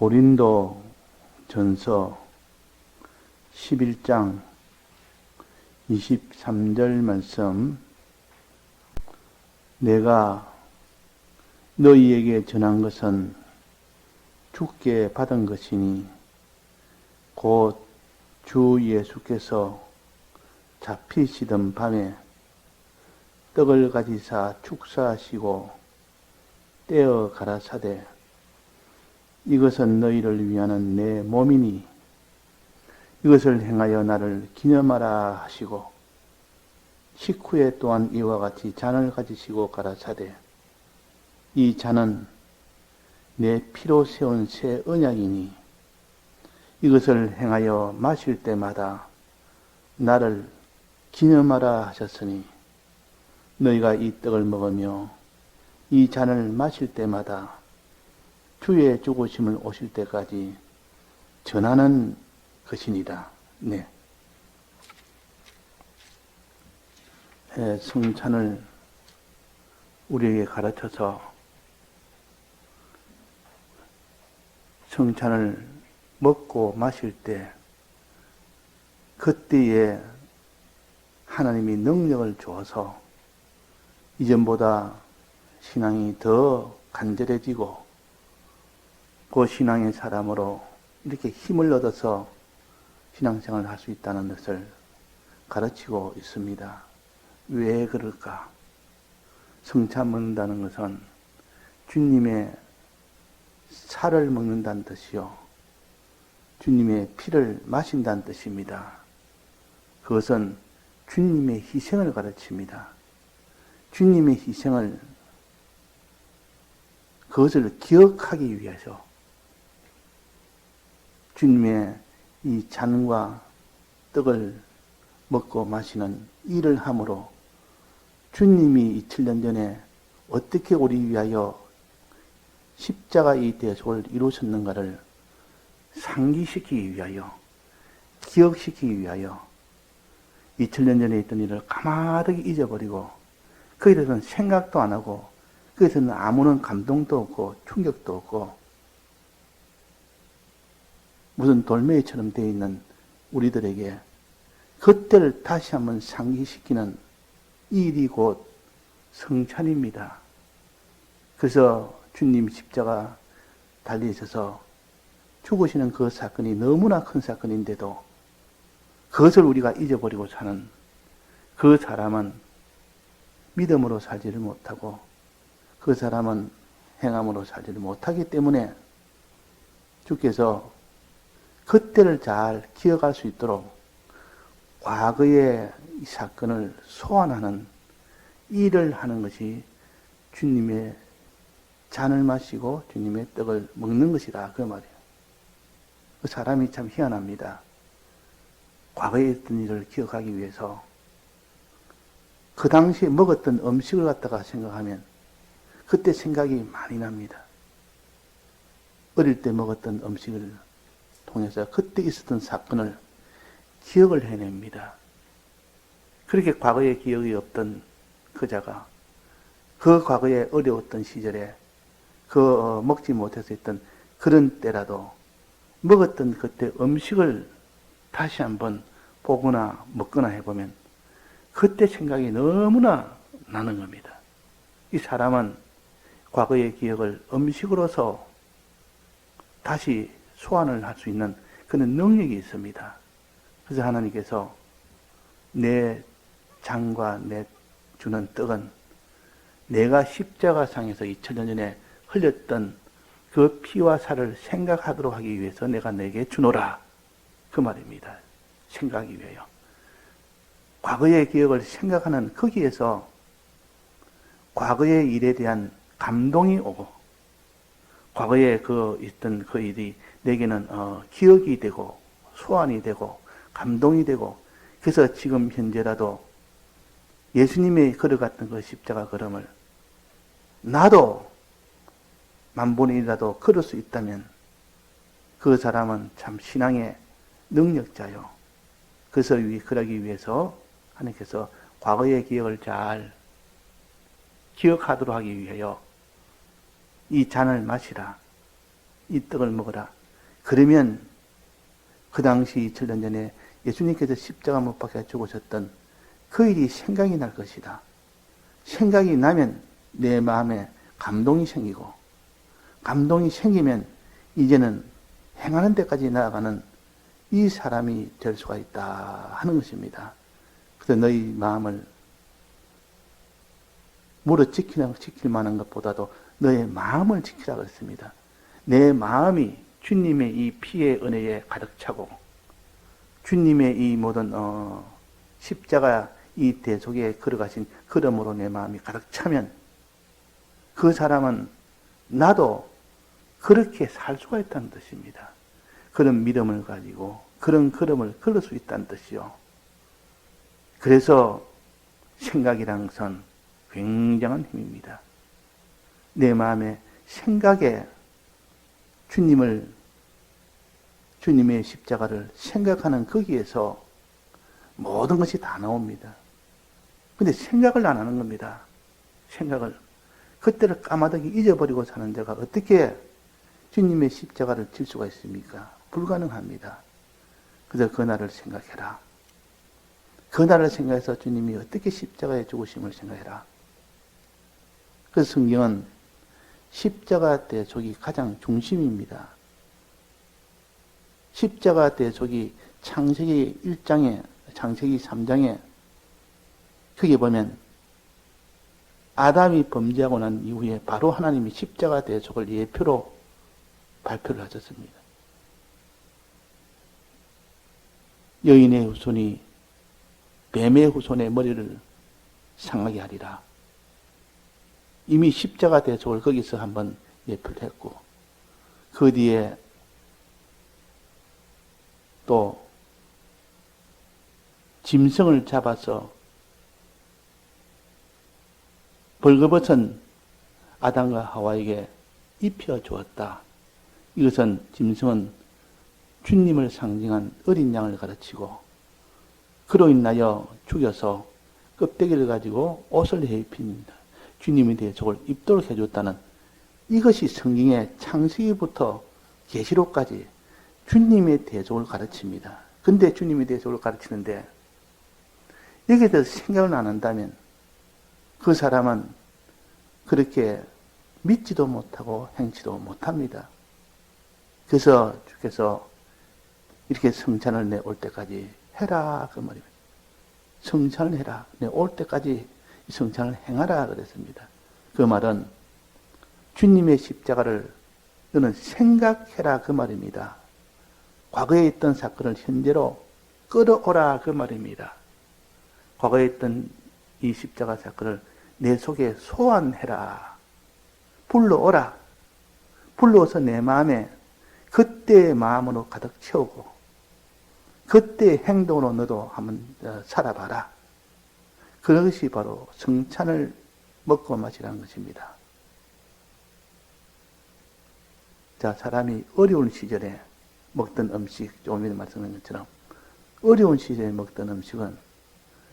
고린도 전서 11장 23절 말씀, 내가 너희에게 전한 것은 주께 받은 것이니 곧 주 예수께서 잡히시던 밤에 떡을 가지사 축사하시고 떼어 가라사대 이것은 너희를 위하는 내 몸이니 이것을 행하여 나를 기념하라 하시고 식후에 또한 이와 같이 잔을 가지시고 가라사대 이 잔은 내 피로 세운 새 언약이니 이것을 행하여 마실 때마다 나를 기념하라 하셨으니 너희가 이 떡을 먹으며 이 잔을 마실 때마다 주의 죽으심을 오실 때까지 전하는 것이니라. 네. 성찬을 우리에게 가르쳐서 성찬을 먹고 마실 때 그때에 하나님이 능력을 주어서 이전보다 신앙이 더 간절해지고 그 신앙의 사람으로 이렇게 힘을 얻어서 신앙생활을 할 수 있다는 것을 가르치고 있습니다. 왜 그럴까? 성찬 먹는다는 것은 주님의 살을 먹는다는 뜻이요. 주님의 피를 마신다는 뜻입니다. 그것은 주님의 희생을 가르칩니다. 주님의 희생을, 그것을 기억하기 위해서 주님의 이 잔과 떡을 먹고 마시는 일을 함으로 주님이 2000년 전에 어떻게 우리 위하여 십자가 이 대속을 이루셨는가를 상기시키기 위하여, 기억시키기 위하여 2000년 전에 있던 일을 가마득히 잊어버리고 거기에 대해서는 생각도 안 하고 거기에서는 아무런 감동도 없고 충격도 없고 무슨 돌멩이처럼 되어 있는 우리들에게 그때를 다시 한번 상기시키는 일이 곧 성찬입니다. 그래서 주님 십자가 달리셔서 죽으시는 그 사건이 너무나 큰 사건인데도 그것을 우리가 잊어버리고 사는 그 사람은 믿음으로 살지를 못하고 그 사람은 행함으로 살지를 못하기 때문에 주께서 그때를 잘 기억할 수 있도록 과거의 이 사건을 소환하는 일을 하는 것이 주님의 잔을 마시고 주님의 떡을 먹는 것이다. 그 말이에요. 그 사람이 참 희한합니다. 과거에 있던 일을 기억하기 위해서 그 당시에 먹었던 음식을 갖다가 생각하면 그때 생각이 많이 납니다. 어릴 때 먹었던 음식을 통해서 그때 있었던 사건을 기억을 해냅니다. 그렇게 과거에 기억이 없던 그자가 그 과거에 어려웠던 시절에 그 먹지 못해서 있던 그런 때라도 먹었던 그때 음식을 다시 한번 보거나 먹거나 해보면 그때 생각이 너무나 나는 겁니다. 이 사람은 과거의 기억을 음식으로서 다시 소환을 할 수 있는 그런 능력이 있습니다. 그래서 하나님께서 내 잔과 내 주는 떡은 내가 십자가상에서 2000년 전에 흘렸던 그 피와 살을 생각하도록 하기 위해서 내가 내게 주노라. 그 말입니다. 생각하기 위하여. 과거의 기억을 생각하는 거기에서 과거의 일에 대한 감동이 오고 과거에 그 있던 그 일이 내게는 기억이 되고 소환이 되고 감동이 되고 그래서 지금 현재라도 예수님의 걸어갔던 그 십자가 걸음을 나도 만번이라도 걸을 수 있다면 그 사람은 참 신앙의 능력자요. 그래서 그러기 위해서 하나님께서 과거의 기억을 잘 기억하도록 하기 위하여 이 잔을 마시라. 이 떡을 먹어라. 그러면 그 당시 2000년 전에 예수님께서 십자가 못 박혀 죽으셨던 그 일이 생각이 날 것이다. 생각이 나면 내 마음에 감동이 생기고, 감동이 생기면 이제는 행하는 데까지 나아가는 이 사람이 될 수가 있다 하는 것입니다. 그래서 너희 마음을 물어 지킬 만한 것보다도 너의 마음을 지키라 그랬습니다. 내 마음이 주님의 이 피의 은혜에 가득 차고 주님의 이 모든 십자가 이 대속에 걸어가신 걸음으로 내 마음이 가득 차면 그 사람은 나도 그렇게 살 수가 있다는 뜻입니다. 그런 믿음을 가지고 그런 걸음을 걸을 수 있다는 뜻이요. 그래서 생각이란 것은 굉장한 힘입니다. 내 마음의 생각에 주님의 십자가를 생각하는 거기에서 모든 것이 다 나옵니다. 근데 생각을 안 하는 겁니다. 생각을. 그때를 까마득히 잊어버리고 사는 자가 어떻게 주님의 십자가를 질 수가 있습니까? 불가능합니다. 그래서 그날을 생각해라. 그날을 생각해서 주님이 어떻게 십자가에 죽으심을 생각해라. 그 성경은 십자가 대속이 가장 중심입니다. 십자가 대속이 창세기 1장에, 창세기 3장에 거기 보면 아담이 범죄하고 난 이후에 바로 하나님이 십자가 대속을 예표로 발표를 하셨습니다. 여인의 후손이 뱀의 후손의 머리를 상하게 하리라. 이미 십자가 대속을 거기서 한번 예표를 했고, 그 뒤에 또 짐승을 잡아서 벌거벗은 아담과 하와에게 입혀 주었다. 이것은 짐승은 주님을 상징한 어린 양을 가르치고 그로 인하여 죽여서 껍데기를 가지고 옷을 해입힙니다. 주님의 대속을 입도록 해줬다는 이것이 성경의 창세기부터 계시록까지 주님의 대속을 가르칩니다. 근데 주님의 대속을 가르치는데 여기에 대해서 생각을 안 한다면 그 사람은 그렇게 믿지도 못하고 행치도 못합니다. 그래서 주께서 이렇게 성찬을 내올 때까지 해라 그 말입니다. 성찬을 해라. 내올 때까지 이 성찬을 행하라 그랬습니다. 그 말은 주님의 십자가를 너는 생각해라 그 말입니다. 과거에 있던 사건을 현재로 끌어오라 그 말입니다. 과거에 있던 이 십자가 사건을 내 속에 소환해라. 불러오라. 불러서 내 마음에 그때의 마음으로 가득 채우고 그때의 행동으로 너도 한번 살아봐라. 그것이 바로 성찬을 먹고 마시라는 것입니다. 자, 사람이 어려운 시절에 먹던 음식, 조금 전에 말씀드린 것처럼 어려운 시절에 먹던 음식은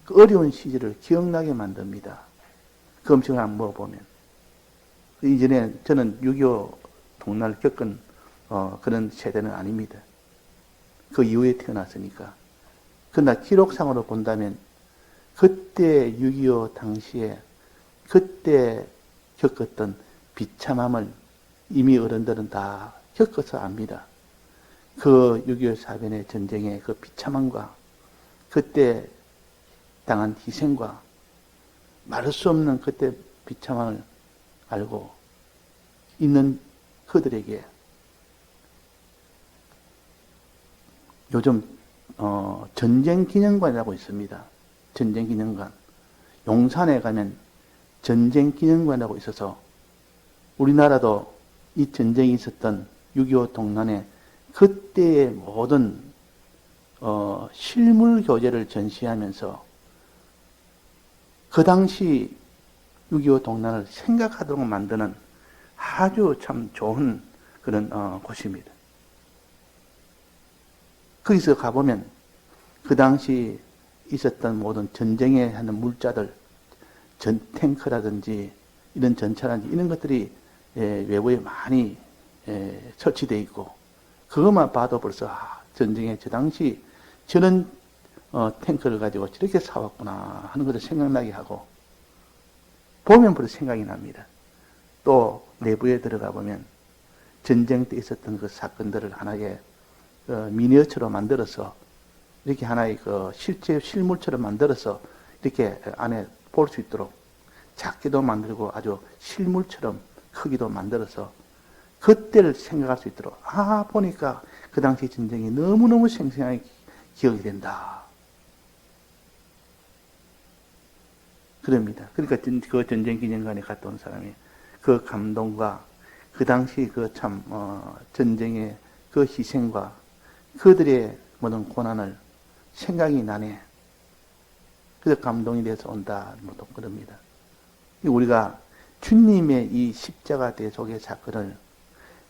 그 어려운 시절을 기억나게 만듭니다. 그 음식을 한번 먹어보면. 이전에 저는 6.25 동란을 겪은 그런 세대는 아닙니다. 그 이후에 태어났으니까. 그러나 기록상으로 본다면 그때 6.25 당시에 그때 겪었던 비참함을 이미 어른들은 다 겪어서 압니다. 그 6.25 사변의 전쟁의 그 비참함과 그때 당한 희생과 말할 수 없는 그때 비참함을 알고 있는 그들에게 요즘 전쟁기념관이라고 있습니다. 전쟁기념관. 용산에 가면 전쟁기념관이라고 있어서 우리나라도 이 전쟁이 있었던 6.25 동란에 그때의 모든 실물 교재를 전시하면서 그 당시 6.25 동란을 생각하도록 만드는 아주 참 좋은 그런 곳입니다. 거기서 가보면 그 당시 있었던 모든 전쟁에 하는 물자들, 탱크라든지 이런 전차라든지 이런 것들이 외부에 많이 설치되어 있고, 그것만 봐도 벌써 전쟁에 저 당시 저런 탱크를 가지고 저렇게 싸웠구나 하는 것을 생각나게 하고, 보면 벌써 생각이 납니다. 또 내부에 들어가 보면 전쟁 때 있었던 그 사건들을 하나의 미니어처로 만들어서 이렇게 하나의 실제 실물처럼 만들어서 이렇게 안에 볼 수 있도록 작게도 만들고 아주 실물처럼 크기도 만들어서 그때를 생각할 수 있도록, 보니까 그 당시 전쟁이 너무너무 생생하게 기억이 된다. 그럽니다. 그러니까 그 전쟁 기념관에 갔다 온 사람이 그 감동과 그 당시 그 참, 전쟁의 그 희생과 그들의 모든 고난을 생각이 나네. 그래서 감동이 돼서 온다. 또 그럽니다. 우리가 주님의 이 십자가 대속의 사건을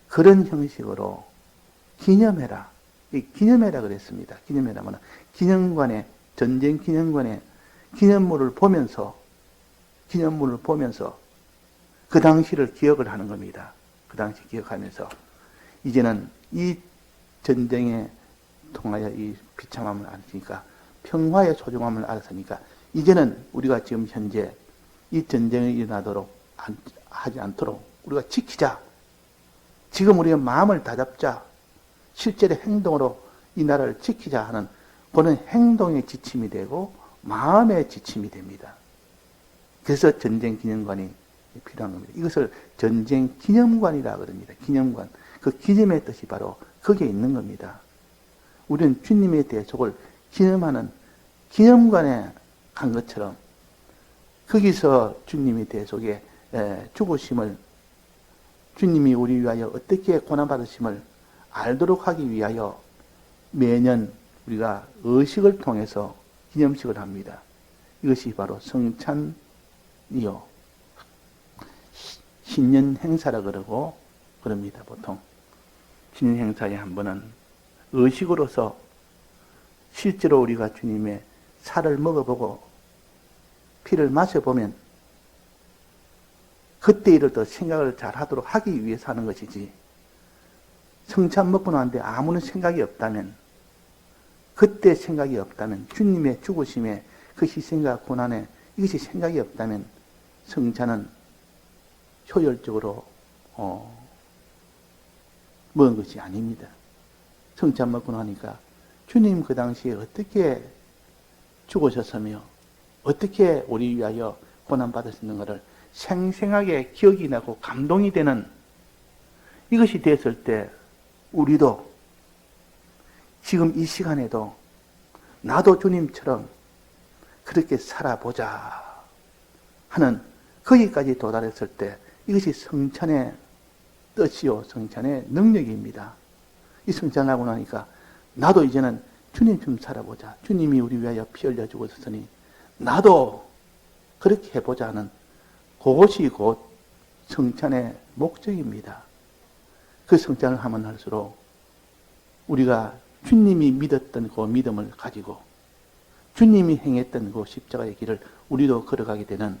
그런 형식으로 기념해라. 이 기념해라 그랬습니다. 기념해라면 기념관에, 전쟁 기념관에 기념물을 보면서 그 당시를 기억을 하는 겁니다. 그 당시 기억하면서 이제는 이 전쟁에 통하여 이 비참함을 알았으니까, 평화의 소중함을 알았으니까 이제는 우리가 지금 현재 이 전쟁이 일어나도록 하지 않도록 우리가 지키자. 지금 우리가 마음을 다잡자. 실제로 행동으로 이 나라를 지키자 하는 그런 행동의 지침이 되고 마음의 지침이 됩니다. 그래서 전쟁 기념관이 필요한 겁니다. 이것을 전쟁 기념관이라 그럽니다. 기념관. 그 기념의 뜻이 바로 거기에 있는 겁니다. 우리는 주님의 대속을 기념하는 기념관에 간 것처럼 거기서 주님의 대속에 죽으심을, 주님이 우리 위하여 어떻게 고난받으심을 알도록 하기 위하여 매년 우리가 의식을 통해서 기념식을 합니다. 이것이 바로 성찬이요, 신년 행사라 그러고 그럽니다. 보통 신년 행사의 한 번은 의식으로서 실제로 우리가 주님의 살을 먹어보고 피를 마셔보면 그때 일을 더 생각을 잘 하도록 하기 위해서 하는 것이지, 성찬 먹고 나는데 아무런 생각이 없다면, 그때 생각이 없다면, 주님의 죽으심에 그 희생과 고난에 이것이 생각이 없다면 성찬은 효율적으로 먹은 것이 아닙니다. 성찬 먹고 나니까 주님 그 당시에 어떻게 죽으셨으며 어떻게 우리 위하여 고난받으시는 것을 생생하게 기억이 나고 감동이 되는, 이것이 됐을 때 우리도 지금 이 시간에도 나도 주님처럼 그렇게 살아보자 하는 거기까지 도달했을 때 이것이 성찬의 뜻이요, 성찬의 능력입니다. 이 성찬을 하고 나니까 나도 이제는 주님처럼 살아보자. 주님이 우리 위하여 피 흘려 죽으셨으니 나도 그렇게 해보자 하는 그것이 곧 성찬의 목적입니다. 그 성찬을 하면 할수록 우리가 주님이 믿었던 그 믿음을 가지고 주님이 행했던 그 십자가의 길을 우리도 걸어가게 되는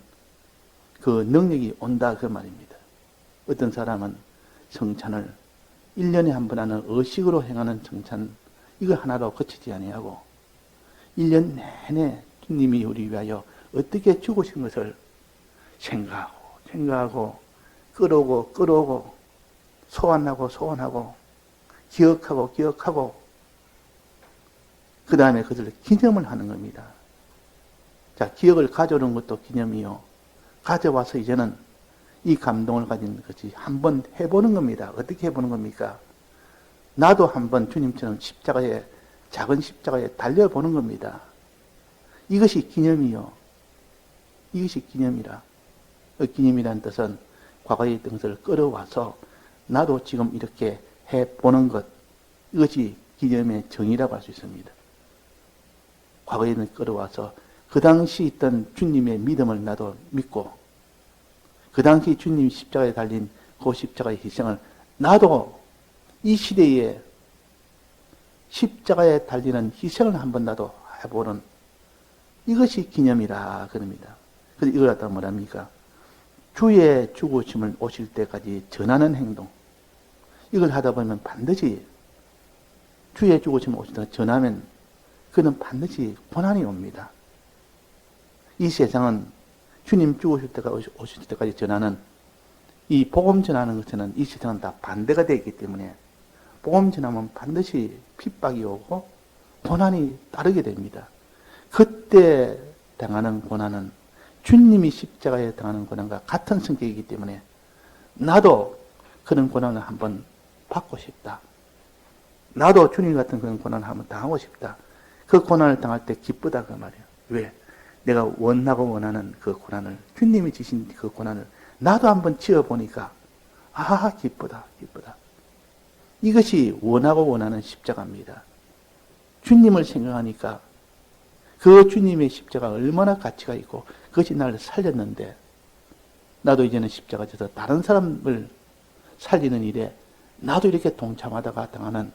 그 능력이 온다 그 말입니다. 어떤 사람은 성찬을 1년에 한 번 하는 의식으로 행하는 성찬, 이거 하나로 그치지 아니하고 1년 내내 주님이 우리 위하여 어떻게 죽으신 것을 생각하고 끌어오고 소환하고 기억하고 그 다음에 그들을 기념을 하는 겁니다. 자, 기억을 가져오는 것도 기념이요, 가져와서 이제는 이 감동을 가진 것이 한번 해보는 겁니다. 어떻게 해보는 겁니까? 나도 한번 주님처럼 작은 십자가에 달려보는 겁니다. 이것이 기념이요, 이것이 기념이라. 기념이라는 뜻은 과거의 있던 것을 끌어와서 나도 지금 이렇게 해보는 것, 이것이 기념의 정의라고 할 수 있습니다. 과거에 있는 끌어와서 그 당시 있던 주님의 믿음을 나도 믿고, 그 당시 주님이 십자가에 달린 그 십자가의 희생을 나도 이 시대에 십자가에 달리는 희생을 한번 나도 해보는, 이것이 기념이라 그럽니다. 그래서 이걸 갖다가 뭐랍니까? 주의 죽으심을 오실 때까지 전하는 행동. 이걸 하다 보면 반드시 주의 죽으심 오시다 전하면 그는 반드시 고난이 옵니다. 이 세상은 주님 죽으실 때가 오실 때까지 전하는 이 복음 전하는 것에는 이 세상은 다 반대가 되어 있기 때문에 복음 전하면 반드시 핍박이 오고 고난이 따르게 됩니다. 그때 당하는 고난은 주님이 십자가에 당하는 고난과 같은 성격이기 때문에 나도 그런 고난을 한번 받고 싶다. 나도 주님 같은 그런 고난을 한번 당하고 싶다. 그 고난을 당할 때 기쁘다 그 말이에요. 왜? 내가 원하고 원하는 그 고난을, 주님이 지신 그 고난을 나도 한번 지어보니까 아 기쁘다 기쁘다. 이것이 원하고 원하는 십자가입니다. 주님을 생각하니까 그 주님의 십자가가 얼마나 가치가 있고 그것이 나를 살렸는데 나도 이제는 십자가 져서 다른 사람을 살리는 일에 나도 이렇게 동참하다가 당하는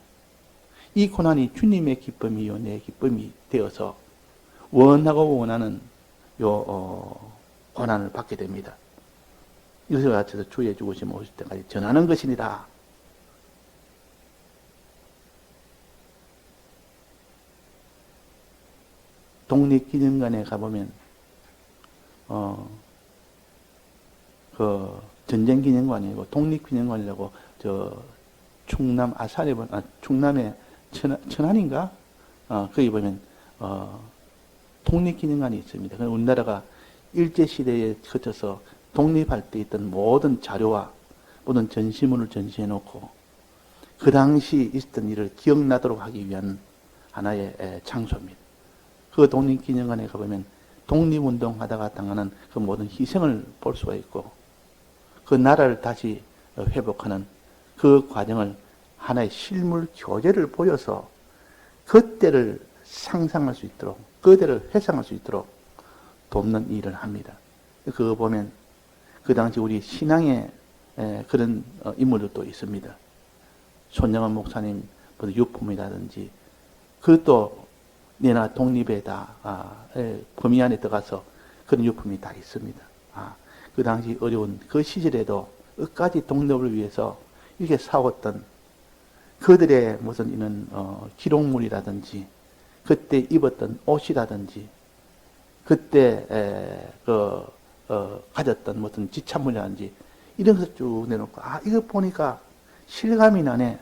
이 고난이 주님의 기쁨이요 내 기쁨이 되어서 원하고 원하는 고난을 받게 됩니다. 이것을 갖춰서 주의 죽으심 오실 때까지 전하는 것이니다. 독립기념관에 가보면 그 전쟁기념관이고 독립기념관이라고 충남 아산에 충남의 천안인가 거기 보면 독립기념관이 있습니다. 우리나라가 일제시대에 거쳐서 독립할 때 있던 모든 자료와 모든 전시물을 전시해 놓고 그 당시 있었던 일을 기억나도록 하기 위한 하나의 장소입니다. 그 독립기념관에 가보면 독립운동 하다가 당하는 그 모든 희생을 볼 수가 있고 그 나라를 다시 회복하는 그 과정을 하나의 실물 교재를 보여서 그때를 상상할 수 있도록 그때를 회상할 수 있도록 돕는 일을 합니다. 그거 보면 그 당시 우리 신앙의 그런 인물들도 있습니다. 손영원 목사님 유품이라든지 그것도 내나 독립에 다 범위 안에 들어가서 그런 유품이 다 있습니다. 그 당시 어려운 그 시절에도 끝까지 독립을 위해서 이렇게 싸웠던 그들의 무슨 이런 기록물이라든지 그때 입었던 옷이라든지 그때 가졌던 무슨 지참물이라든지 이런 것을 쭉 내놓고 이거 보니까 실감이 나네.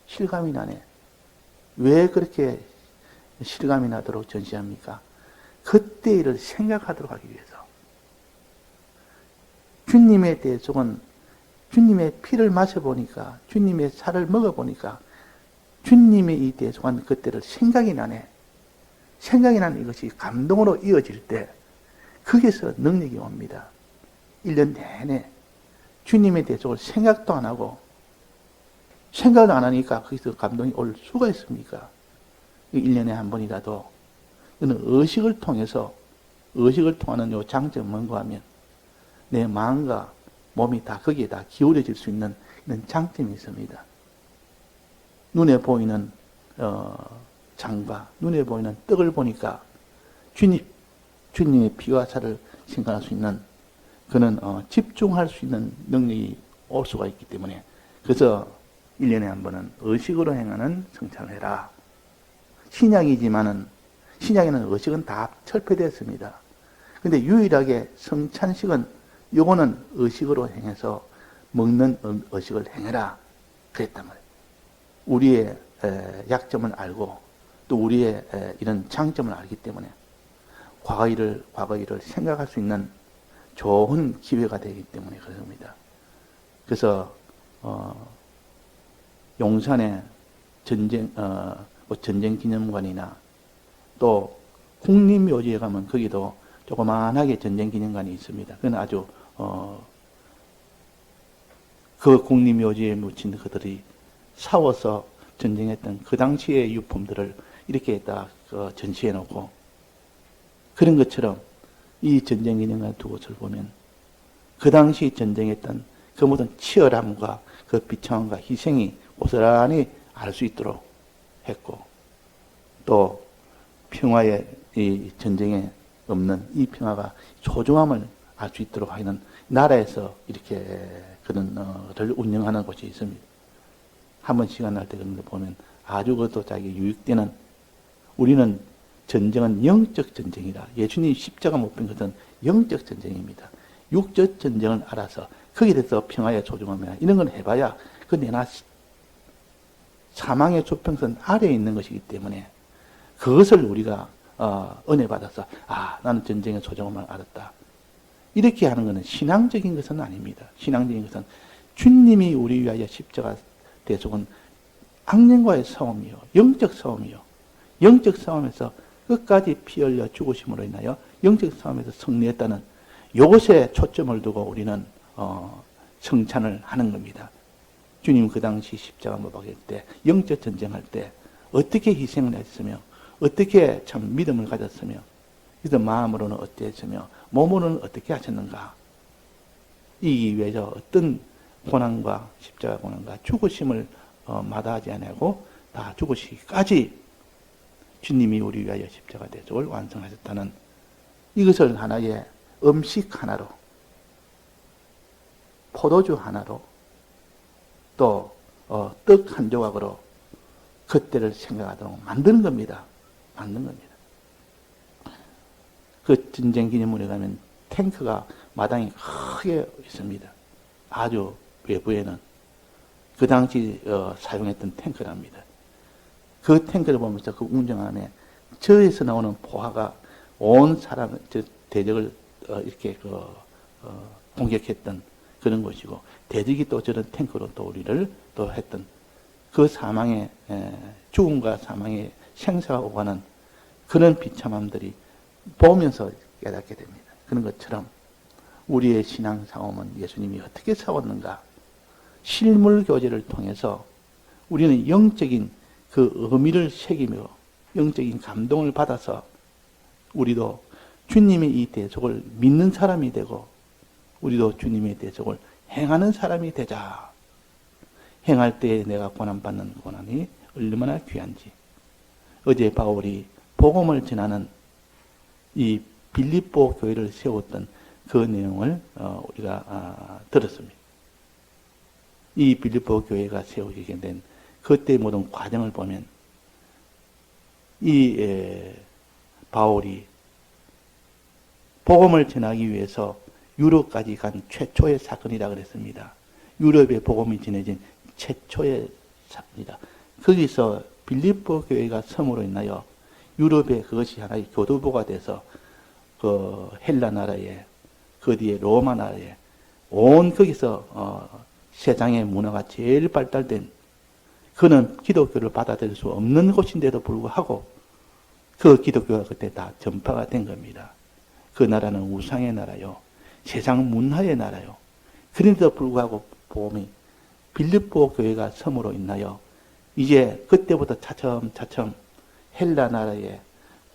실감이 나네. 왜 그렇게 실감이 나도록 전시합니까? 그때 일을 생각하도록 하기 위해서. 주님의 대속은 주님의 피를 마셔보니까 주님의 살을 먹어보니까 주님의 이 대속한 그때를 생각이 나네. 생각이 나는 이것이 감동으로 이어질 때 거기서 능력이 옵니다. 1년 내내 주님의 대속을 생각도 안 하고 생각을 안 하니까 거기서 감동이 올 수가 있습니까? 1년에 한 번이라도 이는 의식을 통해서 의식을 통하는 요 장점은 뭔가 하면 내 마음과 몸이 다 거기에 다 기울여질 수 있는 이런 장점이 있습니다. 눈에 보이는 장과 눈에 보이는 떡을 보니까 주님의 피와 살을 생각할 수 있는 그는 집중할 수 있는 능력이 올 수가 있기 때문에 그래서 1년에 한 번은 의식으로 행하는 성찬을 해라. 신약이지만은 신약에는 의식은 다 철폐되었습니다. 근데 유일하게 성찬식은 요거는 의식으로 행해서 먹는 의식을 행해라. 그랬단 말이에요. 우리의 약점을 알고 또 우리의 이런 장점을 알기 때문에 과거 일을 생각할 수 있는 좋은 기회가 되기 때문에 그렇습니다. 그래서 용산의 전쟁기념관이나 또 국립묘지에 가면 거기도 조그만하게 전쟁기념관이 있습니다. 그건 아주 그 국립묘지에 묻힌 그들이 싸워서 전쟁했던 그 당시의 유품들을 이렇게 딱 전시해 놓고 그런 것처럼 이 전쟁기념관 두 곳을 보면 그 당시 전쟁했던 그 모든 치열함과 그 비참함과 희생이 고스란히 알 수 있도록 했고 또 평화의 이 전쟁에 없는 이 평화가 소중함을 알 수 있도록 하는 나라에서 이렇게 그런 를 운영하는 곳이 있습니다. 한번 시간 날 때 그런 거 보면 아주 그것도 자기 유익되는, 우리는 전쟁은 영적 전쟁이다. 예수님이 십자가 못 본 것은 영적 전쟁입니다. 육적 전쟁을 알아서 거기에 대해서 평화의 소중함이나 이런 건 해봐야 그 내나 사망의 조평선 아래에 있는 것이기 때문에 그것을 우리가 은혜 받아서 나는 전쟁의 소중함을 알았다. 이렇게 하는 것은 신앙적인 것은 아닙니다. 신앙적인 것은 주님이 우리 위하여 십자가 대속은 악령과의 싸움이요, 영적 싸움이요. 영적 싸움에서 끝까지 피 흘려 죽으심으로 인하여 영적 싸움에서 승리했다는 이것에 초점을 두고 우리는 성찬을 하는 겁니다. 주님 그 당시 십자가 못 박을 때, 영적 전쟁할 때 어떻게 희생을 했으며 어떻게 참 믿음을 가졌으며 그래서 마음으로는 어땠으며 몸으로는 어떻게 하셨는가. 이기 위해서 어떤 고난과 십자가 고난과 죽으심을 마다하지 아니하고 다 죽으시기까지 주님이 우리 위하여 십자가 대속을 완성하셨다는 이것을 하나의 음식 하나로, 포도주 하나로, 또 떡 한 조각으로 그때를 생각하도록 만드는 겁니다. 만든 겁니다. 그 전쟁 기념물에 가면 탱크가 마당에 크게 있습니다. 아주 외부에는 그 당시 사용했던 탱크랍니다. 그 탱크를 보면서 그 운정함에 저에서 나오는 포화가 온 사람, 대적을 이렇게 공격했던 그런 것이고, 대적이 또 저런 탱크로 또 우리를 또 했던 그 사망의, 죽음과 사망의 생사가 오가는 그런 비참함들이 보면서 깨닫게 됩니다. 그런 것처럼 우리의 신앙 싸움은 예수님이 어떻게 싸웠는가? 실물 교제를 통해서 우리는 영적인 그 의미를 새기며 영적인 감동을 받아서 우리도 주님의 이 대속을 믿는 사람이 되고 우리도 주님의 대속을 행하는 사람이 되자. 행할 때에 내가 고난받는 고난이 얼마나 귀한지. 어제 바울이 복음을 전하는 이 빌립보 교회를 세웠던 그 내용을 우리가 들었습니다. 이 빌립보 교회가 세워지게 된 그때 모든 과정을 보면 이 바울이 복음을 전하기 위해서 유럽까지 간 최초의 사건이라 그랬습니다. 유럽에 복음이 전해진 최초의 사건이다. 거기서 빌립보 교회가 섬으로 인하여 유럽에 그것이 하나의 교두보가 돼서 그 헬라 나라에 그 뒤에 로마 나라에 온 거기서 세상의 문화가 제일 발달된 그는 기독교를 받아들일 수 없는 곳인데도 불구하고 그 기독교가 그때 다 전파가 된 겁니다. 그 나라는 우상의 나라요. 세상 문화의 나라요. 그런데도 불구하고 복음이 빌립보 교회가 섬으로 인하여 이제 그때부터 차츰차츰 헬라 나라에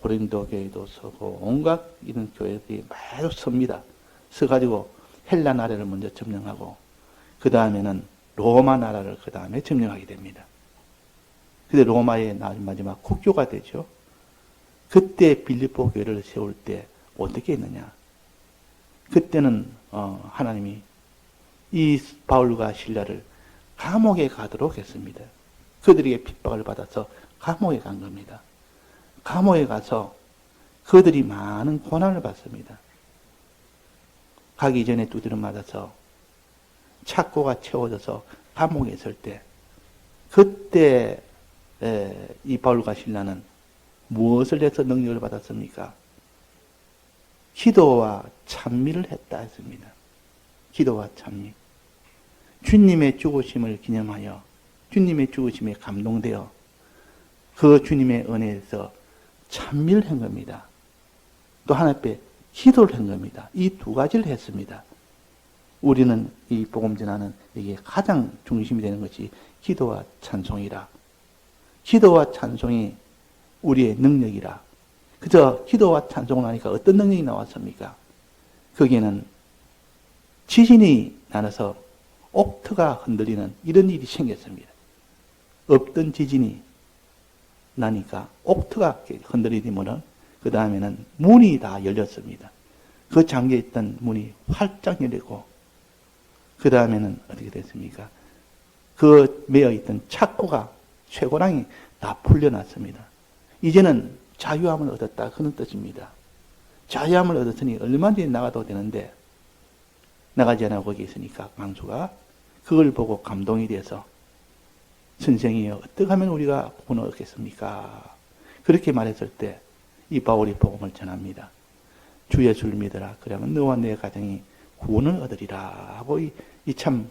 고린도 교회도 서고 온갖 이런 교회들이 많이 섭니다. 서가지고 헬라 나라를 먼저 점령하고 그 다음에는 로마 나라를 그 다음에 점령하게 됩니다. 근데 로마의 마지막 국교가 되죠. 그때 빌립보 교회를 세울 때 어떻게 했느냐? 그때는 하나님이 이 바울과 실라를 감옥에 가도록 했습니다. 그들에게 핍박을 받아서 감옥에 간 겁니다. 감옥에 가서 그들이 많은 고난을 받습니다. 가기 전에 두드려 맞아서 착고가 채워져서 감옥에 있을 때 그때 이 바울과 실라는 무엇을 해서 능력을 받았습니까? 기도와 찬미를 했다 했습니다. 기도와 찬미. 주님의 죽으심을 기념하여 주님의 죽으심에 감동되어 그 주님의 은혜에서 찬미를 한 겁니다. 또 하나 앞에 기도를 한 겁니다. 이 두 가지를 했습니다. 우리는 이 복음 전하는 이게 가장 중심이 되는 것이 기도와 찬송이라. 기도와 찬송이 우리의 능력이라. 그저 기도와 찬송을 하니까 어떤 능력이 나왔습니까? 거기에는 지진이 나서 옥토가 흔들리는 이런 일이 생겼습니다. 없던 지진이 나니까 옥토가 흔들리면은 그 다음에는 문이 다 열렸습니다. 그 잠겨 있던 문이 활짝 열리고 그 다음에는 어떻게 됐습니까? 그 매어있던 착고가 쇠고랑이 다 풀려났습니다. 이제는 자유함을 얻었다 그런 뜻입니다. 자유함을 얻었으니 얼마든지 나가도 되는데 나가지 않아 거기 있으니까 광수가 그걸 보고 감동이 돼서 선생이여 어떻게 하면 우리가 구원을 얻겠습니까? 그렇게 말했을 때 이 바울이 복음을 전합니다. 주 예수를 믿어라. 그러면 너와 내 가정이 구원을 얻으리라 하고 이 참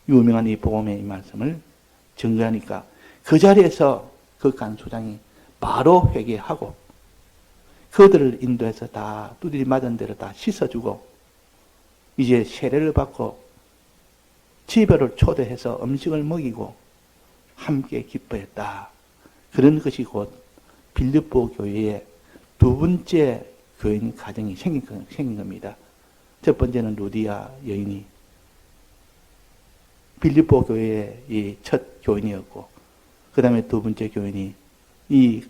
유명한 이 복음의 이 말씀을 증거하니까 그 자리에서 그 간수장이 바로 회개하고 그들을 인도해서 다 두드리 맞은 대로 다 씻어주고 이제 세례를 받고 집에를 초대해서 음식을 먹이고 함께 기뻐했다. 그런 것이 곧 빌립보 교회의 두 번째 교인 가정이 생긴 겁니다. 첫 번째는 루디아 여인이 빌립보 교회의 이 첫 교인이었고 그 다음에 두 번째 교인이 이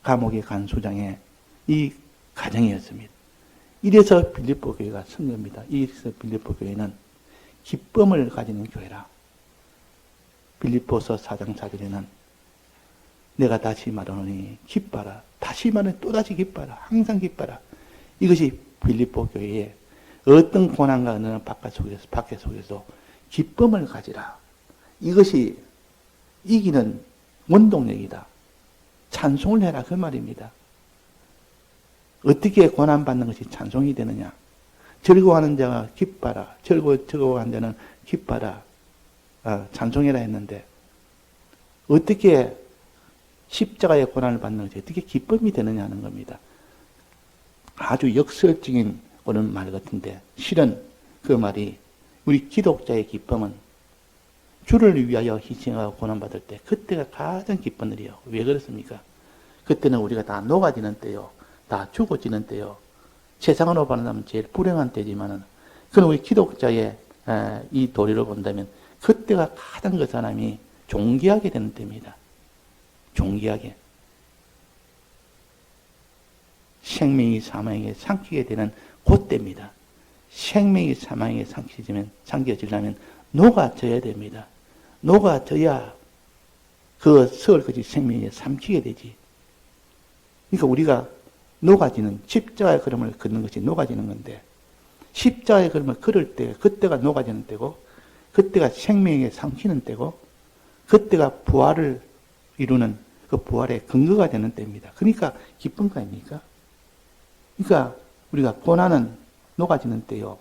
감옥의 간수장의 이 가정이었습니다. 이래서 빌립보 교회가 선 겁니다. 이래서 빌립보 교회는 기쁨을 가지는 교회라. 빌립보서 4장 4절에는 내가 다시 말하노니 기뻐라. 다시 말하니 또다시 기뻐라. 항상 기뻐라. 이것이 빌립보 교회의 어떤 고난과 어느 밖에 속에서 기쁨을 가지라. 이것이 이기는 원동력이다. 찬송을 해라 그 말입니다. 어떻게 고난받는 것이 찬송이 되느냐. 즐거워하는 자가 기뻐라. 즐거워하는 자는 기뻐라. 찬송해라 했는데 어떻게 십자가의 고난을 받는 것이 어떻게 기쁨이 되느냐 하는 겁니다. 아주 역설적인 그런 말 같은데 실은 그 말이 우리 기독자의 기쁨은 주를 위하여 희생하고 고난받을 때 그때가 가장 기쁜 일이에요. 왜 그렇습니까? 그때는 우리가 다 녹아지는 때요. 다 죽어지는 때요. 세상으로 말하면 제일 불행한 때지만은 그건 우리 기독자의 이 도리를 본다면 그때가 가장 그 사람이 존귀하게 되는 때입니다. 존귀하게. 생명이 사망에게 삼키게 되는 그때입니다. 생명이 사망에게 삼켜지려면 녹아져야 됩니다. 녹아져야 그 서울까지 생명에 삼키게 되지. 그러니까 우리가 녹아지는 십자가의 걸음을 걷는 것이 녹아지는 건데 십자가의 걸음을 걸을 때 그때가 녹아지는 때고 그때가 생명에 삼키는 때고 그때가 부활을 이루는 그 부활의 근거가 되는 때입니다. 그러니까 기쁜 거 아닙니까? 그러니까 우리가 고난은 녹아지는 때요.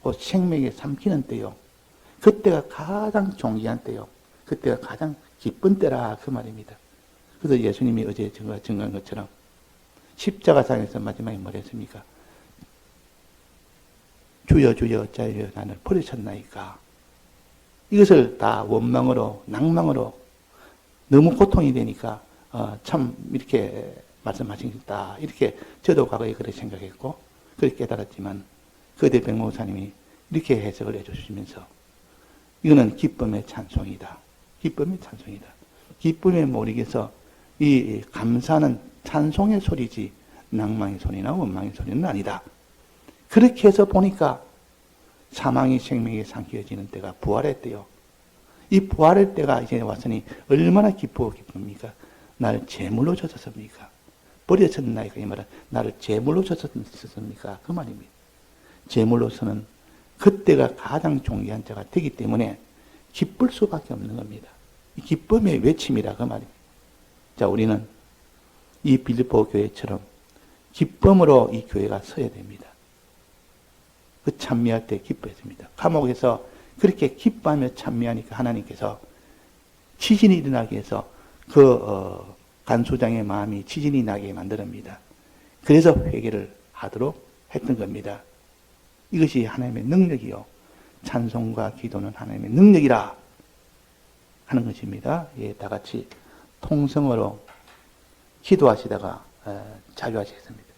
그 생명에 삼키는 때요. 그때가 가장 존귀한 때요. 그때가 가장 기쁜 때라 그 말입니다. 그래서 예수님이 어제 증거한 것처럼 십자가상에서 마지막에 뭐랬습니까? 주여 주여 어찌하여 나를 버리셨나이까. 이것을 다 원망으로 낭망으로 너무 고통이 되니까 참 이렇게 말씀하시겠다. 이렇게 저도 과거에 그렇게 생각했고 그렇게 깨달았지만 그대 백목사님이 이렇게 해석을 해주시면서 이거는 기쁨의 찬송이다. 기쁨의 찬송이다. 기쁨의 몰입에서 이 감사는 찬송의 소리지 낭망의 소리나 원망의 소리는 아니다. 그렇게 해서 보니까 사망이 생명에 삼켜지는 때가 부활의 때요. 이 부활의 때가 이제 왔으니 얼마나 기쁘고 기쁩니까? 나를 제물로 줬었습니까? 버려졌나이까? 이 말은 나를 제물로 줬었습니까? 그 말입니다. 제물로서는 그때가 가장 존귀한 자가 되기 때문에 기쁠 수밖에 없는 겁니다. 이 기쁨의 외침이라 그 말입니다. 자, 우리는 이 빌립보 교회처럼 기쁨으로 이 교회가 서야 됩니다. 그 찬미할 때 기뻐했습니다. 감옥에서 그렇게 기뻐하며 찬미하니까 하나님께서 지진이 일어나게 해서 간수장의 마음이 지진이 나게 만듭니다. 그래서 회개를 하도록 했던 겁니다. 이것이 하나님의 능력이요. 찬송과 기도는 하나님의 능력이라 하는 것입니다. 예, 다 같이 통성으로 기도하시다가 자유하시겠습니다.